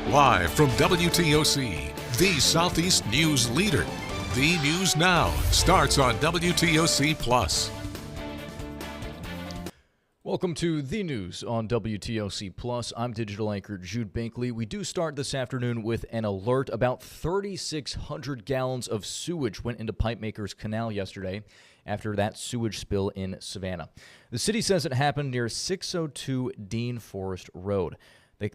Live from WTOC, the Southeast news leader. The News Now starts on WTOC Plus. Welcome to The News on WTOC Plus. I'm digital anchor Jude Binkley. We do start this afternoon with an alert. About 3,600 gallons of sewage went into Pipemaker's Canal yesterday after that sewage spill in Savannah. The city says it happened near 602 Dean Forest Road.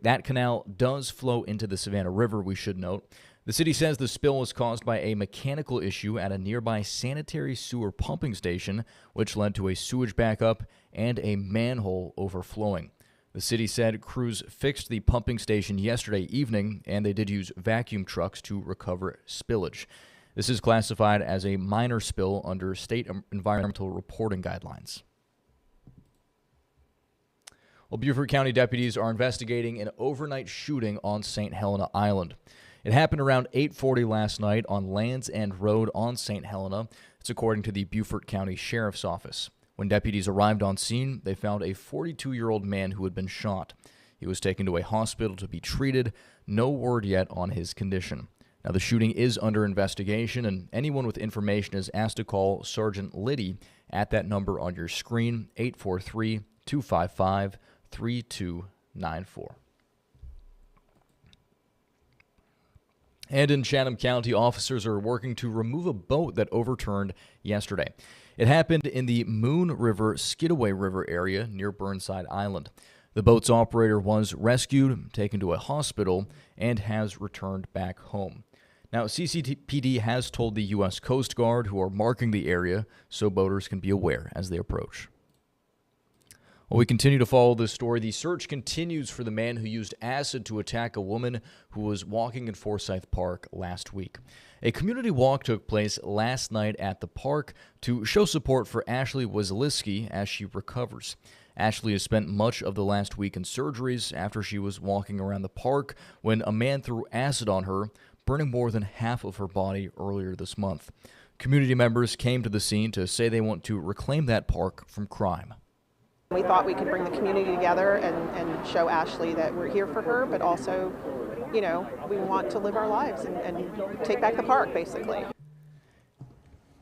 That canal does flow into the Savannah River, we should note. The city says the spill was caused by a mechanical issue at a nearby sanitary sewer pumping station, which led to a sewage backup and a manhole overflowing. The city said crews fixed the pumping station yesterday evening, and they did use vacuum trucks to recover spillage. This is classified as a minor spill under state environmental reporting guidelines. Well, Beaufort County deputies are investigating an overnight shooting on St. Helena Island. It happened around 8:40 last night on Lands End Road on St. Helena. It's according to the Beaufort County Sheriff's Office. When deputies arrived on scene, they found a 42-year-old man who had been shot. He was taken to a hospital to be treated. No word yet on his condition. Now, the shooting is under investigation, and anyone with information is asked to call Sergeant Liddy at that number on your screen, 843-255-3294. And in Chatham County, officers are working to remove a boat that overturned yesterday. It happened in the Moon River Skidaway River area near Burnside Island. The boat's operator was rescued, taken to a hospital, and has returned back home. Now, CCPD has told the U.S. Coast Guard, who are marking the area, so boaters can be aware as they approach. Well, we continue to follow this story. The search continues for the man who used acid to attack a woman who was walking in Forsyth Park last week. A community walk took place last night at the park to show support for Ashley Wazliski as she recovers. Ashley has spent much of the last week in surgeries after she was walking around the park when a man threw acid on her, burning more than half of her body earlier this month. Community members came to the scene to say they want to reclaim that park from crime. We thought we could bring the community together and show Ashley that we're here for her, but also, we want to live our lives and take back the park, basically.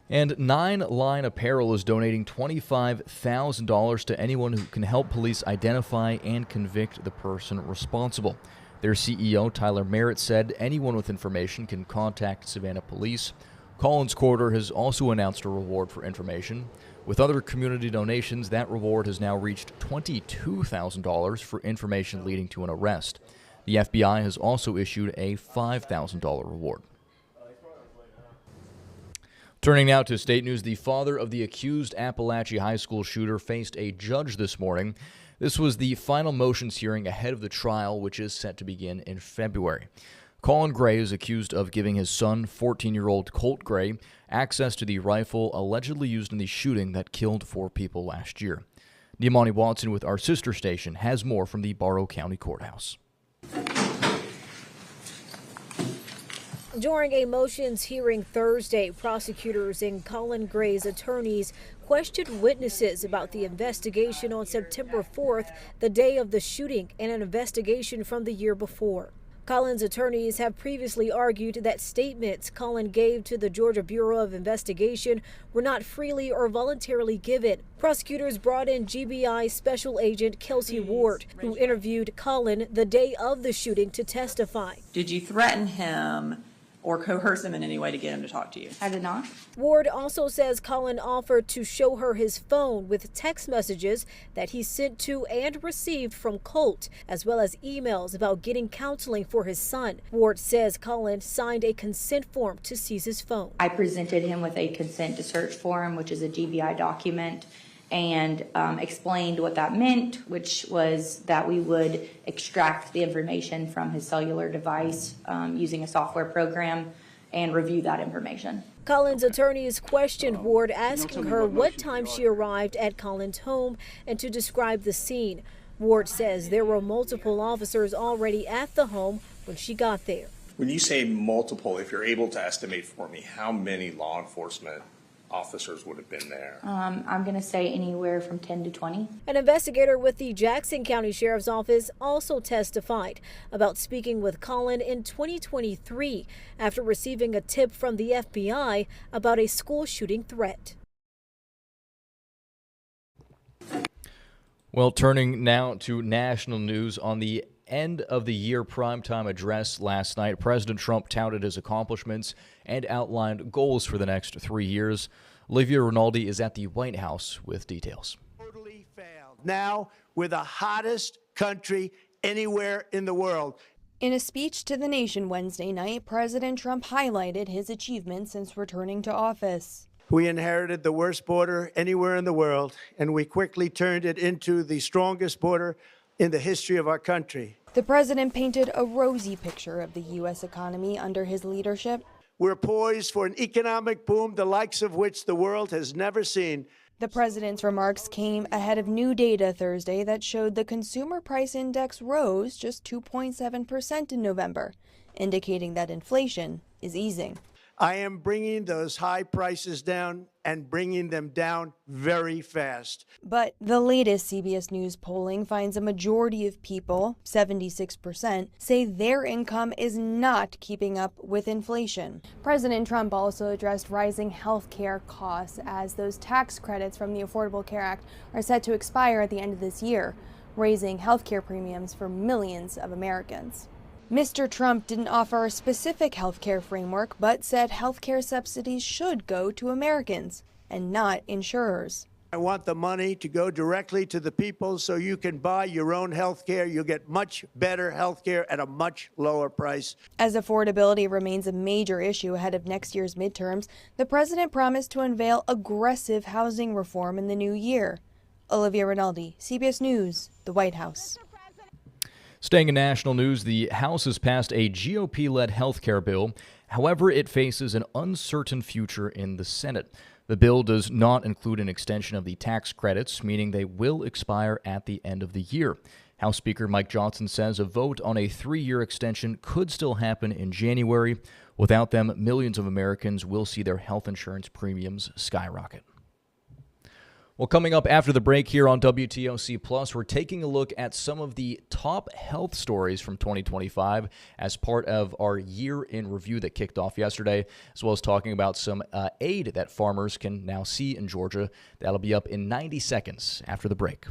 And 9 Line Apparel is donating $25,000 to anyone who can help police identify and convict the person responsible. Their CEO, Tyler Merritt, said anyone with information can contact Savannah Police. Collins Quarter has also announced a reward for information. With other community donations, that reward has now reached $22,000 for information leading to an arrest. The FBI has also issued a $5,000 reward. Turning now to state news, the father of the accused Appalachia High School shooter faced a judge this morning. This was the final motions hearing ahead of the trial, which is set to begin in February. Colin Gray is accused of giving his son, 14-year-old Colt Gray, access to the rifle allegedly used in the shooting that killed 4 people last year. Niamani Watson with our sister station has more from the Barrow County Courthouse. During a motions hearing Thursday, prosecutors and Colin Gray's attorneys questioned witnesses about the investigation on September 4th, the day of the shooting, and an investigation from the year before. Colin's attorneys have previously argued that statements Colin gave to the Georgia Bureau of Investigation were not freely or voluntarily given. Prosecutors brought in GBI Special Agent Kelsey Ward, who interviewed Colin the day of the shooting, to testify. Did you threaten him or coerce him in any way to get him to talk to you? I did not. Ward also says Colin offered to show her his phone with text messages that he sent to and received from Colt, as well as emails about getting counseling for his son. Ward says Colin signed a consent form to seize his phone. I presented him with a consent to search form, which is a GBI document, and explained what that meant, which was that we would extract the information from his cellular device using a software program and review that information. Colin's attorneys questioned Ward, asking her what time she arrived at Colin's home and to describe the scene. Ward says there were multiple officers already at the home when she got there. When you say multiple, if you're able to estimate for me, how many law enforcement officers would have been there? I'm going to say anywhere from 10 to 20. An investigator with the Jackson County Sheriff's Office also testified about speaking with Colin in 2023 after receiving a tip from the FBI about a school shooting threat. Well, turning now to national news. On the end of the year primetime address last night, President Trump touted his accomplishments and outlined goals for the next 3 years. Olivia Rinaldi is at the White House with details. Totally failed. Now we're the hottest country anywhere in the world. In a speech to the nation Wednesday night, President Trump highlighted his achievements since returning to office. We inherited the worst border anywhere in the world, and we quickly turned it into the strongest border in the history of our country. The president painted a rosy picture of the U.S. economy under his leadership. We're poised for an economic boom, the likes of which the world has never seen. The president's remarks came ahead of new data Thursday that showed the consumer price index rose just 2.7% in November, indicating that inflation is easing. I am bringing those high prices down and bringing them down very fast. But the latest CBS News polling finds a majority of people, 76%, say their income is not keeping up with inflation. President Trump also addressed rising health care costs as those tax credits from the Affordable Care Act are set to expire at the end of this year, raising health care premiums for millions of Americans. Mr. Trump didn't offer a specific healthcare framework, but said healthcare subsidies should go to Americans and not insurers. I want the money to go directly to the people so you can buy your own health care. You'll get much better health care at a much lower price. As affordability remains a major issue ahead of next year's midterms, the president promised to unveil aggressive housing reform in the new year. Olivia Rinaldi, CBS News, the White House. Staying in national news, the House has passed a GOP-led health care bill. However, it faces an uncertain future in the Senate. The bill does not include an extension of the tax credits, meaning they will expire at the end of the year. House Speaker Mike Johnson says a vote on a 3-year extension could still happen in January. Without them, millions of Americans will see their health insurance premiums skyrocket. Well, coming up after the break here on WTOC Plus, we're taking a look at some of the top health stories from 2025 as part of our year in review that kicked off yesterday, as well as talking about some aid that farmers can now see in Georgia. That'll be up in 90 seconds after the break.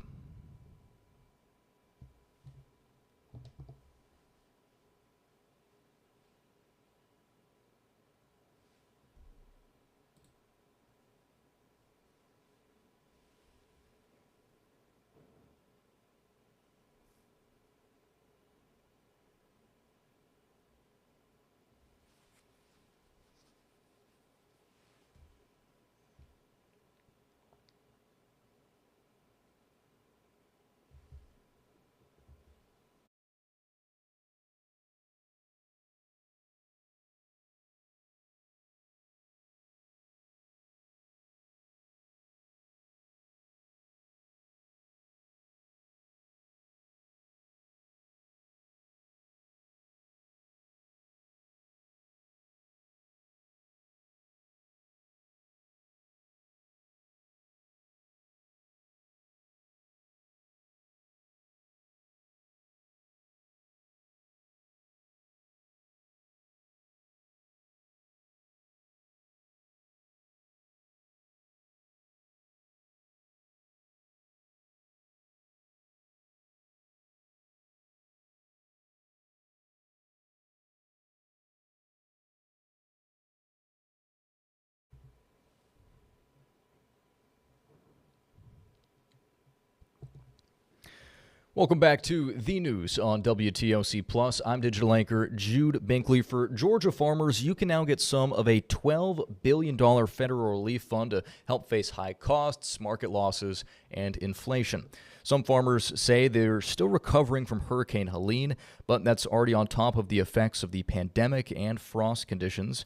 Welcome back to The News on WTOC Plus. I'm digital anchor Jude Binkley. For Georgia farmers, you can now get some of a $12 billion federal relief fund to help face high costs, market losses, and inflation. Some farmers say they're still recovering from Hurricane Helene, but that's already on top of the effects of the pandemic and frost conditions.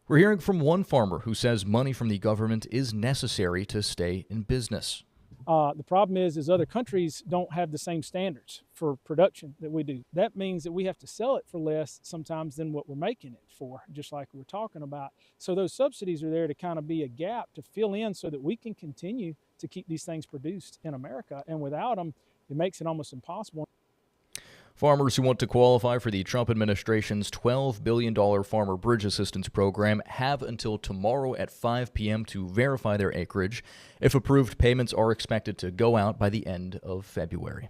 We're hearing from one farmer who says money from the government is necessary to stay in business. The problem is other countries don't have the same standards for production that we do. That means that we have to sell it for less sometimes than what we're making it for, just like we're talking about. So those subsidies are there to kind of be a gap to fill in so that we can continue to keep these things produced in America. And without them, it makes it almost impossible. Farmers who want to qualify for the Trump administration's $12 billion Farmer Bridge Assistance Program have until tomorrow at 5 p.m. to verify their acreage. If approved, payments are expected to go out by the end of February.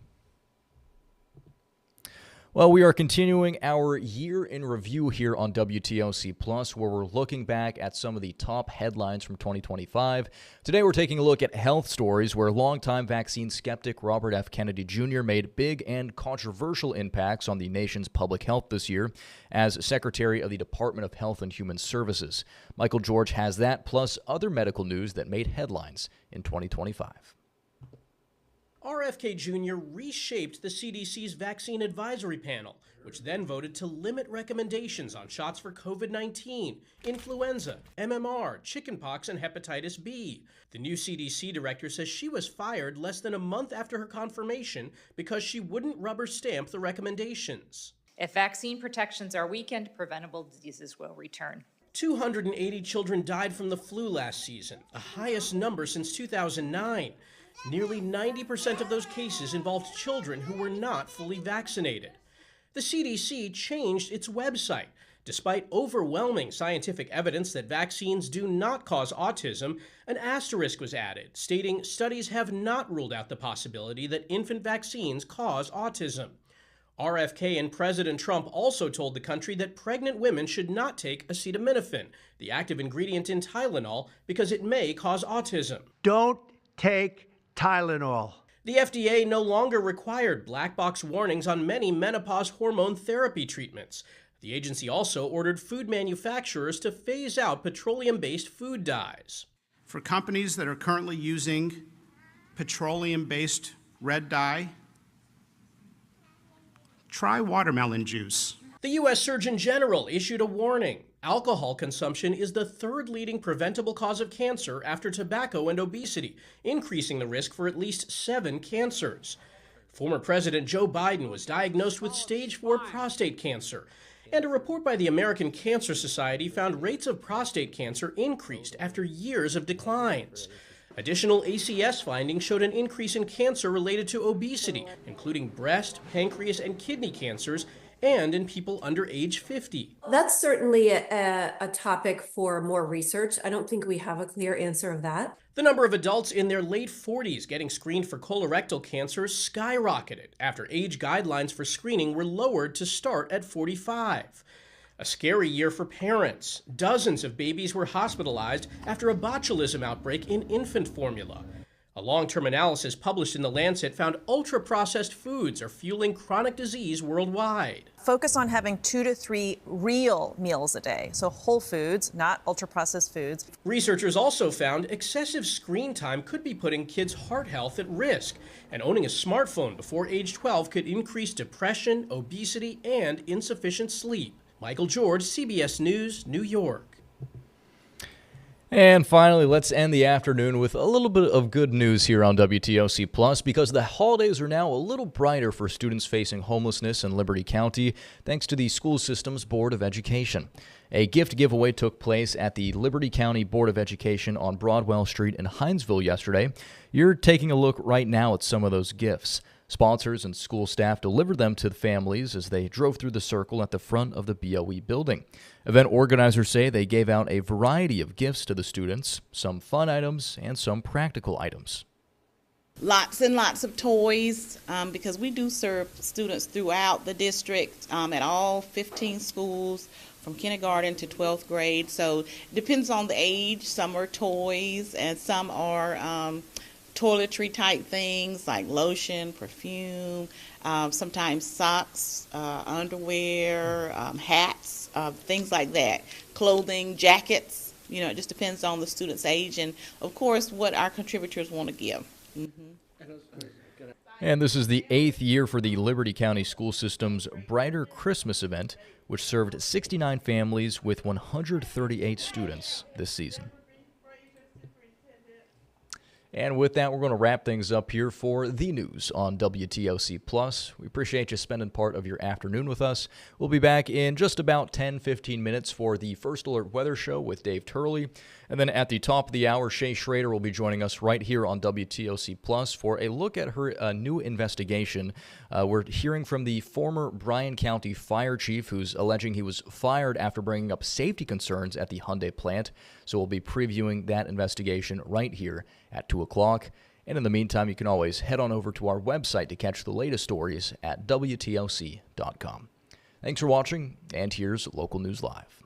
Well, we are continuing our year in review here on WTOC Plus, where we're looking back at some of the top headlines from 2025. Today, we're taking a look at health stories where longtime vaccine skeptic Robert F. Kennedy Jr. made big and controversial impacts on the nation's public health this year as Secretary of the Department of Health and Human Services. Michael George has that, plus other medical news that made headlines in 2025. RFK Jr. reshaped the CDC's vaccine advisory panel, which then voted to limit recommendations on shots for COVID-19, influenza, MMR, chickenpox, and hepatitis B. The new CDC director says she was fired less than a month after her confirmation because she wouldn't rubber stamp the recommendations. If vaccine protections are weakened, preventable diseases will return. 280 children died from the flu last season, the highest number since 2009. Nearly 90% of those cases involved children who were not fully vaccinated. The CDC changed its website. Despite overwhelming scientific evidence that vaccines do not cause autism, an asterisk was added, stating studies have not ruled out the possibility that infant vaccines cause autism. RFK and President Trump also told the country that pregnant women should not take acetaminophen, the active ingredient in Tylenol, because it may cause autism. Don't take Tylenol. The FDA no longer required black box warnings on many menopause hormone therapy treatments. The agency also ordered food manufacturers to phase out petroleum-based food dyes. For companies that are currently using petroleum-based red dye, try watermelon juice. The U.S. Surgeon General issued a warning. Alcohol consumption is the third leading preventable cause of cancer after tobacco and obesity, increasing the risk for at least 7 cancers. Former President Joe Biden was diagnosed with stage 4 prostate cancer, and a report by the American Cancer Society found rates of prostate cancer increased after years of declines. Additional ACS findings showed an increase in cancer related to obesity, including breast, pancreas, and kidney cancers, and in people under age 50. That's certainly a topic for more research. I don't think we have a clear answer of that. The number of adults in their late 40s getting screened for colorectal cancer skyrocketed after age guidelines for screening were lowered to start at 45. A scary year for parents. Dozens of babies were hospitalized after a botulism outbreak in infant formula. A long-term analysis published in The Lancet found ultra-processed foods are fueling chronic disease worldwide. Focus on having 2 to 3 real meals a day, so whole foods, not ultra-processed foods. Researchers also found excessive screen time could be putting kids' heart health at risk, and owning a smartphone before age 12 could increase depression, obesity, and insufficient sleep. Michael George, CBS News, New York. And finally, let's end the afternoon with a little bit of good news here on WTOC Plus, because the holidays are now a little brighter for students facing homelessness in Liberty County, thanks to the school system's Board of Education. A gift giveaway took place at the Liberty County Board of Education on Broadwell Street in Hinesville yesterday. You're taking a look right now at some of those gifts. Sponsors and school staff delivered them to the families as they drove through the circle at the front of the BOE building. Event organizers say they gave out a variety of gifts to the students, some fun items and some practical items. Lots and lots of toys, because we do serve students throughout the district at all 15 schools from kindergarten to 12th grade. So it depends on the age. Some are toys and some are toiletry type things like lotion, perfume, sometimes socks, underwear, hats, things like that, clothing, jackets. You know, it just depends on the student's age and, of course, what our contributors want to give. And this is the 8th year for the Liberty County School System's Brighter Christmas event, which served 69 families with 138 students this season. And with that, we're going to wrap things up here for the news on WTOC Plus. We appreciate you spending part of your afternoon with us. We'll be back in just about 10-15 minutes for the First Alert Weather Show with Dave Turley. And then at the top of the hour, Shay Schrader will be joining us right here on WTOC Plus for a look at her new investigation. We're hearing from the former Bryan County fire chief who's alleging he was fired after bringing up safety concerns at the Hyundai plant. So we'll be previewing that investigation right here at 2 o'clock. And in the meantime, you can always head on over to our website to catch the latest stories at WTOC.com. Thanks for watching, and here's Local News Live.